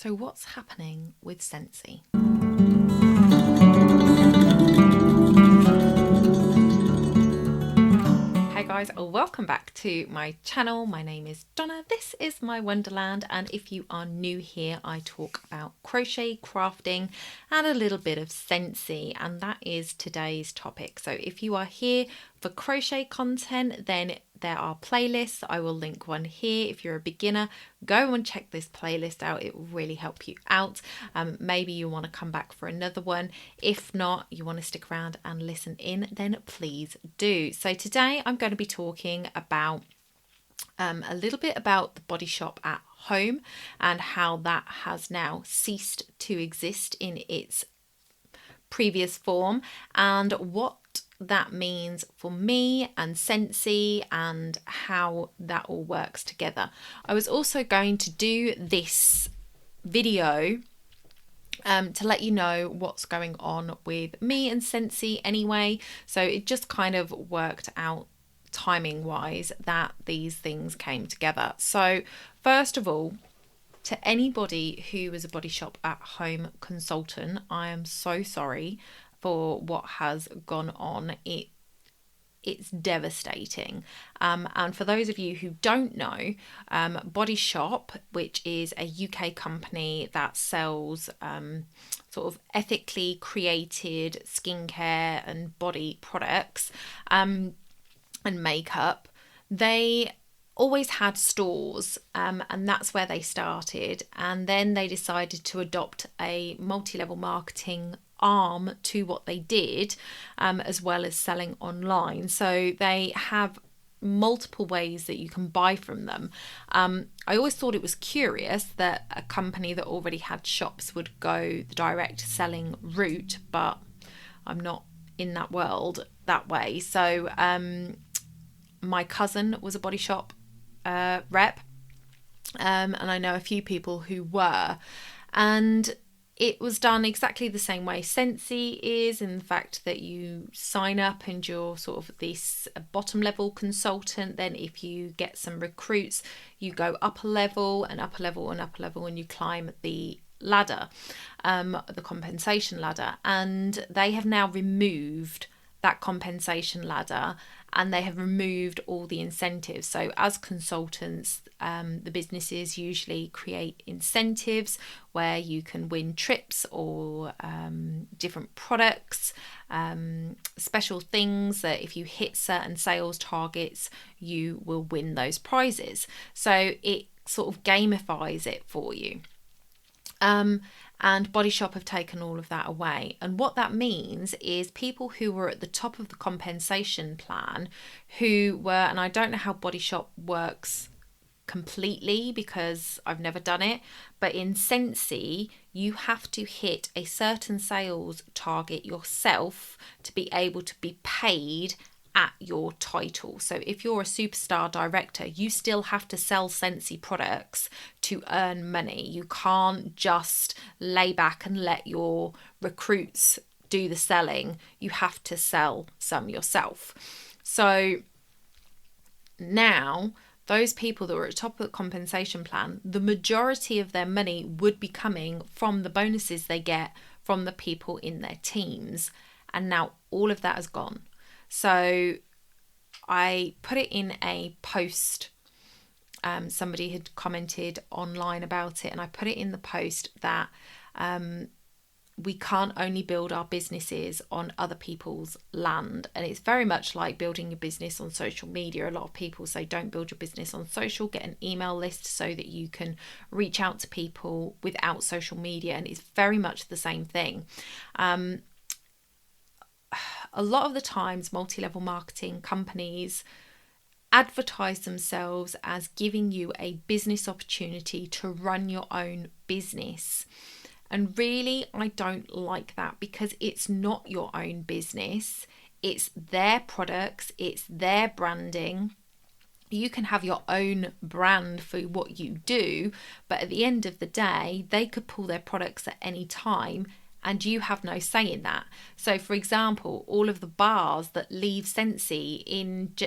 So what's happening with Scentsy? Hey guys, welcome back to my channel. My name is Donna. This is my Wonderland, and if you are new here, I talk about crochet, crafting, and a little bit of Scentsy, and that is today's topic. So if you are here for crochet content, then there are playlists. I will link one here. If you're a beginner, go and check this playlist out. It will really help you out. Maybe you want to come back for another one. If not, you want to stick around and listen in, then please do. So today I'm going to be talking about a little bit about the body shop at home and how that has now ceased to exist in its previous form, and what that means for me and Scentsy and how that all works together. I was also going to do this video to let you know what's going on with Me and Scentsy anyway, so it just kind of worked out timing wise that these things came together. So first of all, to anybody who is a body shop at home consultant, I am so sorry for what has gone on. It's devastating. And for those of you who don't know, Body Shop, which is a UK company that sells sort of ethically created skincare and body products and makeup, they always had stores, and that's where they started, and then they decided to adopt a multi-level marketing arm to what they did, as well as selling online. So they have multiple ways that you can buy from them. I always thought it was curious that a company that already had shops would go the direct selling route, but I'm not in that world that way. So my cousin was a Body Shop rep, and I know a few people who were, and it was done exactly the same way Scentsy is, in the fact that you sign up and you're sort of this bottom level consultant. Then if you get some recruits, you go up a level and up a level and up a level, and you climb the ladder, the compensation ladder. And they have now removed that compensation ladder, and they have removed all the incentives. So as consultants, the businesses usually create incentives where you can win trips or different products, special things that if you hit certain sales targets, you will win those prizes. So it sort of gamifies it for you. And Body Shop have taken all of that away. And what that means is people who were at the top of the compensation plan, who were, and I don't know how Body Shop works completely because I've never done it, but in Scentsy, you have to hit a certain sales target yourself to be able to be paid at your title. So if you're a superstar director, you still have to sell Scentsy products to earn money. You can't just lay back and let your recruits do the selling. You have to sell some yourself. So now those people that were at the top of the compensation plan, the majority of their money would be coming from the bonuses they get from the people in their teams. And now all of that has gone. So I put it in a post. Somebody had commented online about it, and I put it in the post that we can't only build our businesses on other people's land. And it's very much like building a business on social media. A lot of people say don't build your business on social, get an email list so that you can reach out to people without social media. And it's very much the same thing. A lot of the times, multi-level marketing companies advertise themselves as giving you a business opportunity to run your own business. And really, I don't like that, because it's not your own business. It's their products, it's their branding. You can have your own brand for what you do, but at the end of the day, they could pull their products at any time and you have no say in that. So for example, all of the bars that leave Scentsy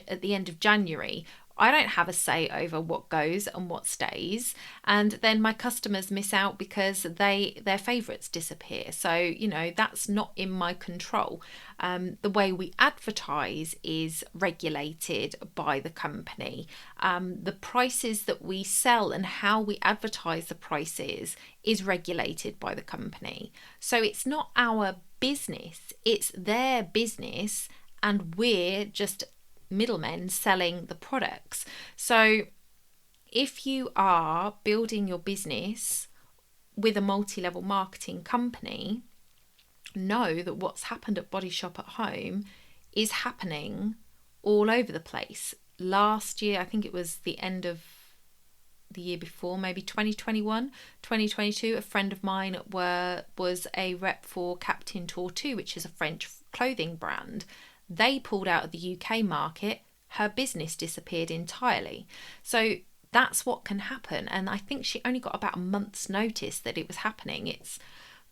at the end of January I don't have a say over what goes and what stays, and then my customers miss out because their favorites disappear. So, you know, that's not in my control. The way we advertise is regulated by the company. The prices that we sell and how we advertise the prices is regulated by the company. So it's not our business, it's their business, and we're just middlemen selling the products. So if you are building your business with a multi-level marketing company, know that what's happened at Body Shop at Home is happening all over the place. Last year, I think it was the end of the year before, maybe 2021, 2022, a friend of mine was a rep for Captain Tortue, which is a French clothing brand. They pulled out of the UK market, her business disappeared entirely. So that's what can happen. And I think she only got about a month's notice that it was happening. It's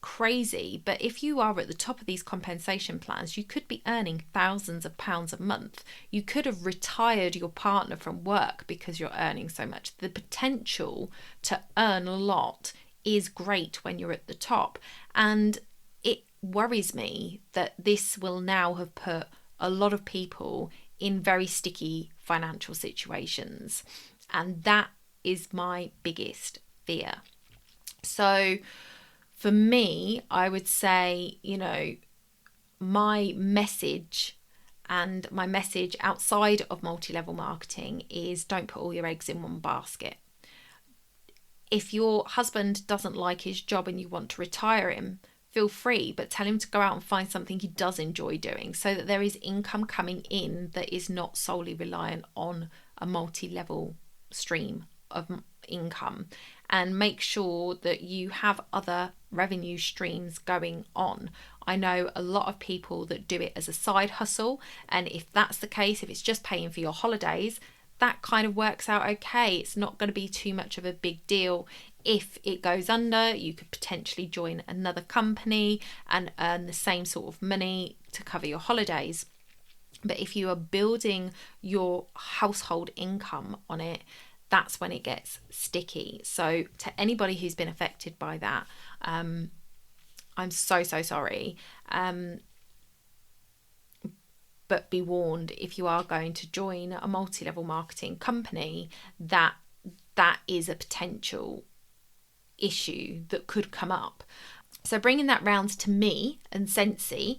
crazy. But if you are at the top of these compensation plans, you could be earning thousands of pounds a month. You could have retired your partner from work because you're earning so much. The potential to earn a lot is great when you're at the top. And it worries me that this will now have put a lot of people in very sticky financial situations. And that is my biggest fear. So for me, I would say, you know, my message and my message outside of multi-level marketing is don't put all your eggs in one basket. If your husband doesn't like his job and you want to retire him, feel free, but tell him to go out and find something he does enjoy doing so that there is income coming in that is not solely reliant on a multi-level stream of income. And make sure that you have other revenue streams going on. I know a lot of people that do it as a side hustle, and if that's the case, if it's just paying for your holidays, that kind of works out okay. It's not going to be too much of a big deal. If it goes under, you could potentially join another company and earn the same sort of money to cover your holidays. But if you are building your household income on it, that's when it gets sticky. So to anybody who's been affected by that, I'm so sorry. But be warned, if you are going to join a multi-level marketing company, that is a potential issue that could come up. So bringing that round to Me and Scentsy,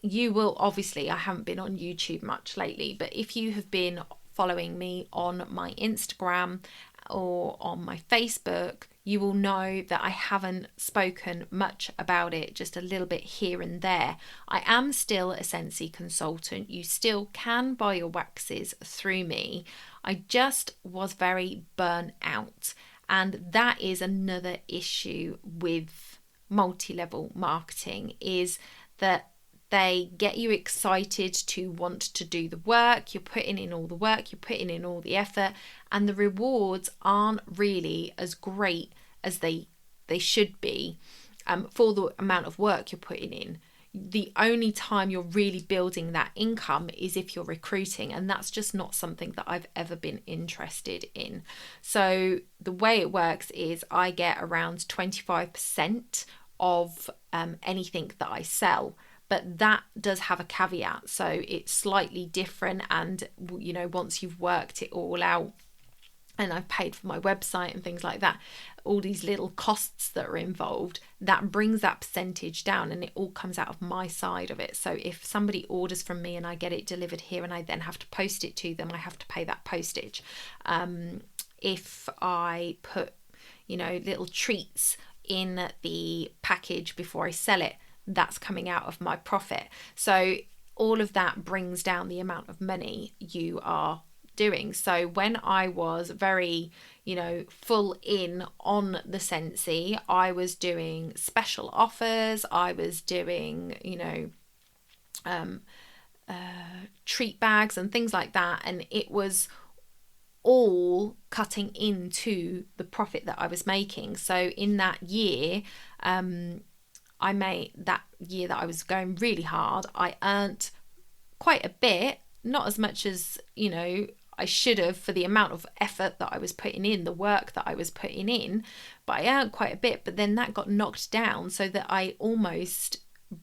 you will obviously, I haven't been on YouTube much lately, but if you have been following me on my Instagram or on my Facebook, you will know that I haven't spoken much about it, just a little bit here and there. I am still a Scentsy consultant. You still can buy your waxes through me. I just was very burnt out. And that is another issue with multi-level marketing, is that they get you excited to want to do the work. You're putting in all the work, you're putting in all the effort, and the rewards aren't really as great as they should be for the amount of work you're putting in. The only time you're really building that income is if you're recruiting, and that's just not something that I've ever been interested in. So the way it works is I get around 25% of anything that I sell. But that does have a caveat, so it's slightly different. And, you know, once you've worked it all out and I've paid for my website and things like that, all these little costs that are involved, that brings that percentage down, and it all comes out of my side of it. So if somebody orders from me and I get it delivered here and I then have to post it to them, I have to pay that postage. If I put, you know, little treats in the package before I sell it, that's coming out of my profit. So all of that brings down the amount of money you are doing. So when I was very, you know, full in on the Scentsy, I was doing special offers, I was doing, you know, treat bags and things like that, and it was all cutting into the profit that I was making. So in that year, that year that I was going really hard, I earned quite a bit, not as much as, you know, I should have for the amount of effort that I was putting in, the work that I was putting in, but I earned quite a bit. But then that got knocked down so that I almost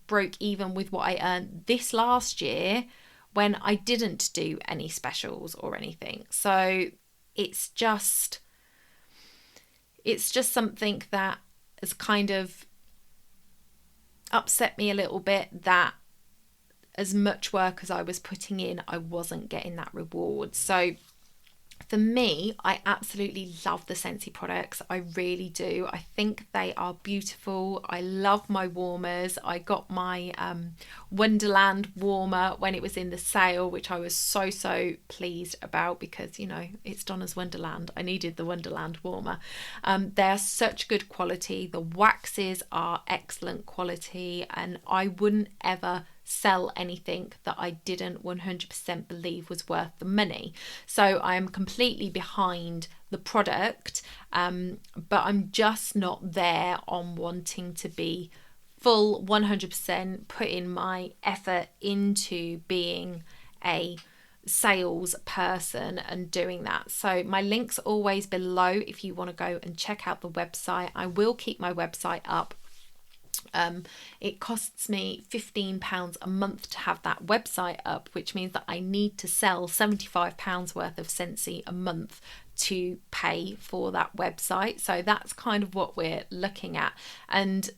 broke even with what I earned this last year when I didn't do any specials or anything. So it's just something that has kind of upset me a little bit, that as much work as I was putting in, I wasn't getting that reward. So for me, I absolutely love the Scentsy products. I really do. I think they are beautiful. I love my warmers. I got my Wonderland warmer when it was in the sale, which I was so pleased about, because, you know, it's Donna's Wonderland. I needed the Wonderland warmer. They're such good quality. The waxes are excellent quality, and I wouldn't ever sell anything that I didn't 100% believe was worth the money. So I am completely behind the product, but I'm just not there on wanting to be full 100%, putting my effort into being a sales person and doing that. So my link's always below if you want to go and check out the website. I will keep my website up. It costs me £15 a month to have that website up, which means that I need to sell £75 worth of Scentsy a month to pay for that website. So that's kind of what we're looking at, and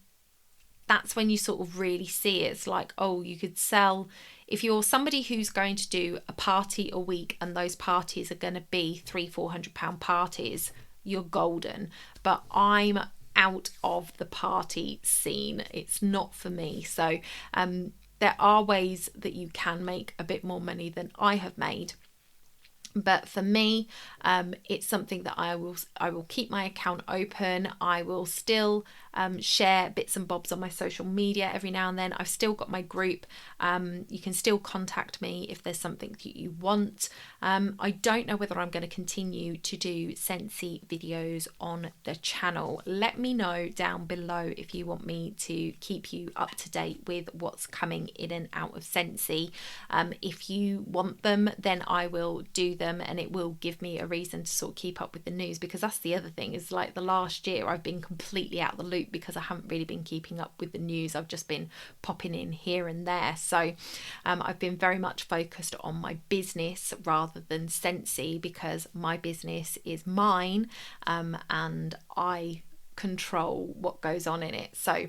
that's when you sort of really see it. It's like, oh, you could sell, if you're somebody who's going to do a party a week and those parties are going to be £300-400 parties, you're golden. But I'm out of the party scene. It's not for me. So there are ways that you can make a bit more money than I have made. But for me, it's something that I will keep my account open. I will still share bits and bobs on my social media every now and then. I've still got my group. You can still contact me if there's something that you want. I don't know whether I'm going to continue to do Scentsy videos on the channel. Let me know down below if you want me to keep you up to date with what's coming in and out of Scentsy. If you want them, then I will do them, and it will give me a reason to sort of keep up with the news, because that's the other thing, is like the last year I've been completely out of the loop because I haven't really been keeping up with the news. I've just been popping in here and there. So I've been very much focused on my business rather than Scentsy, because my business is mine, and I control what goes on in it. So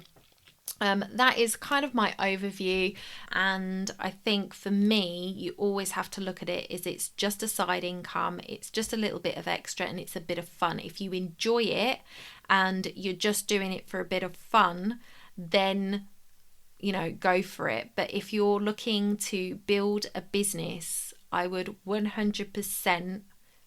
that is kind of my overview, and I think for me, you always have to look at it as it's just a side income, it's just a little bit of extra, and it's a bit of fun. If you enjoy it and you're just doing it for a bit of fun, then, you know, go for it. But if you're looking to build a business, I would 100%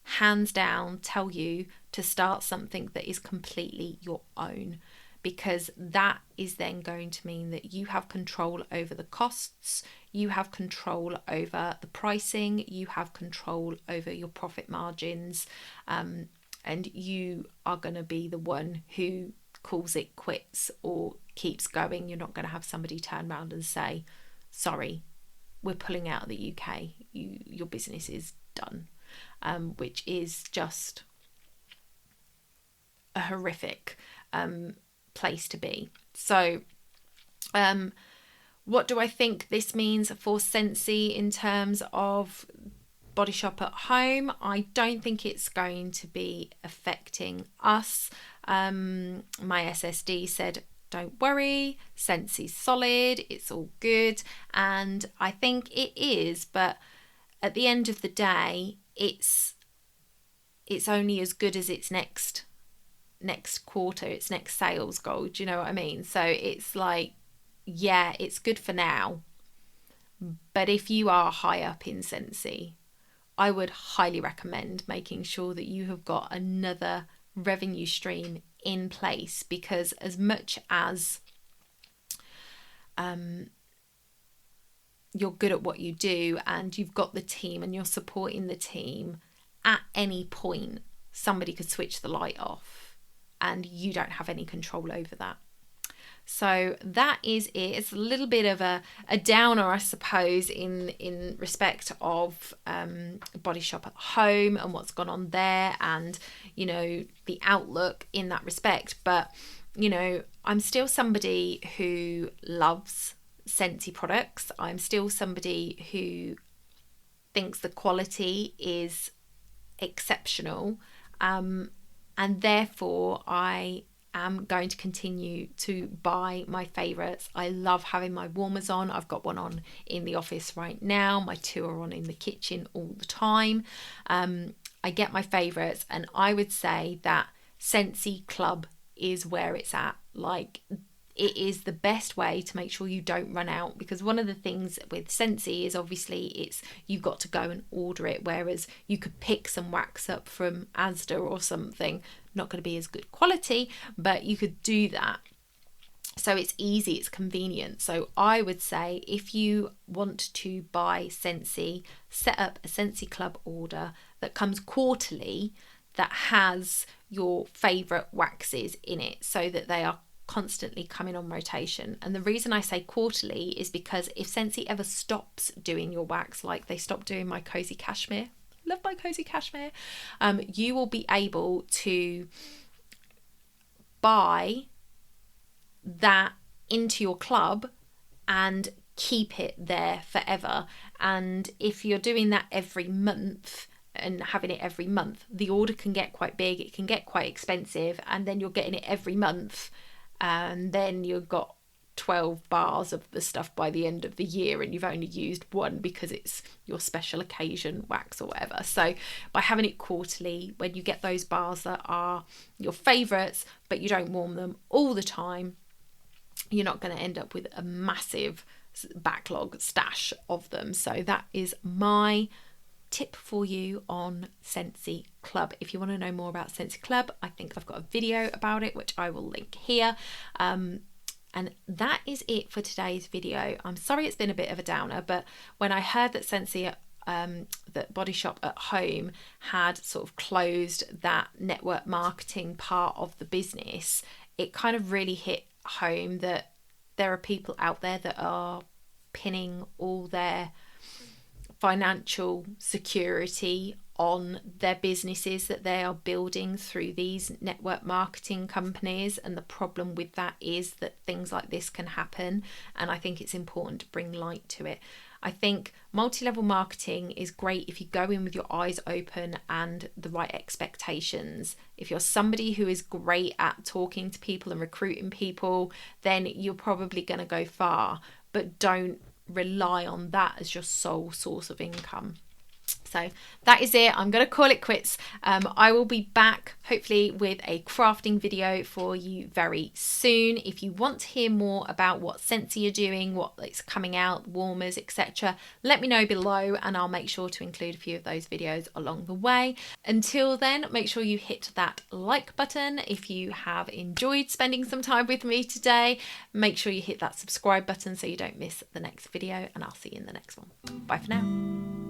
hands down tell you to start something that is completely your own, because that is then going to mean that you have control over the costs, you have control over the pricing, you have control over your profit margins, and you are going to be the one who calls it quits or keeps going. You're not going to have somebody turn around and say, sorry, we're pulling out of the UK, your business is done, which is just a horrific place to be. So what do I think this means for Scentsy in terms of Body Shop at home? I don't think it's going to be affecting us. My SSD said, don't worry, Scentsy's solid, it's all good, and I think it is. But at the end of the day, it's only as good as its next quarter, its next sales goal. Do you know what I mean? So it's like, yeah, it's good for now, but if you are high up in Scentsy, I would highly recommend making sure that you have got another revenue stream in place, because as much as you're good at what you do and you've got the team and you're supporting the team, at any point somebody could switch the light off and you don't have any control over that. So that is it. It's a little bit of a downer, I suppose, in respect of Body Shop at Home and what's gone on there, and you know, the outlook in that respect. But you know, I'm still somebody who loves Scentsy products. I'm still somebody who thinks the quality is exceptional, and therefore I am going to continue to buy my favourites. I love having my warmers on. I've got one on in the office right now. My two are on in the kitchen all the time. I get my favourites, and I would say that Scentsy Club is where it's at. Like, it is the best way to make sure you don't run out, because one of the things with Scentsy is obviously it's you've got to go and order it, whereas you could pick some wax up from Asda or something. Not going to be as good quality, but you could do that. So it's easy, it's convenient. So I would say if you want to buy Scentsy, set up a Scentsy Club order that comes quarterly, that has your favourite waxes in it, so that they are constantly coming on rotation. And the reason I say quarterly is because if Scentsy ever stops doing your wax, like they stopped doing my cozy cashmere, love my cozy cashmere, you will be able to buy that into your club and keep it there forever. And if you're doing that every month and having it every month, the order can get quite big, it can get quite expensive, and then you're getting it every month, and then you've got 12 bars of the stuff by the end of the year, and you've only used one because it's your special occasion wax or whatever. So by having it quarterly, when you get those bars that are your favourites but you don't warm them all the time, you're not going to end up with a massive backlog stash of them. So that is my tip for you on Scentsy Club. If you want to know more about Scentsy Club, I think I've got a video about it which I will link here. And that is it for today's video. I'm sorry it's been a bit of a downer, but when I heard that Scentsy that Body Shop at Home had sort of closed that network marketing part of the business, it kind of really hit home that there are people out there that are pinning all their financial security on their businesses that they are building through these network marketing companies. And the problem with that is that things like this can happen, and I think it's important to bring light to it. I think multi-level marketing is great if you go in with your eyes open and the right expectations. If you're somebody who is great at talking to people and recruiting people, then you're probably going to go far, but don't rely on that as your sole source of income. So that is it. I'm going to call it quits. I will be back hopefully with a crafting video for you very soon. If you want to hear more about what Scentsy are doing, what is coming out, warmers, etc., let me know below and I'll make sure to include a few of those videos along the way. Until then, make sure you hit that like button if you have enjoyed spending some time with me today. Make sure you hit that subscribe button so you don't miss the next video, and I'll see you in the next one. Bye for now.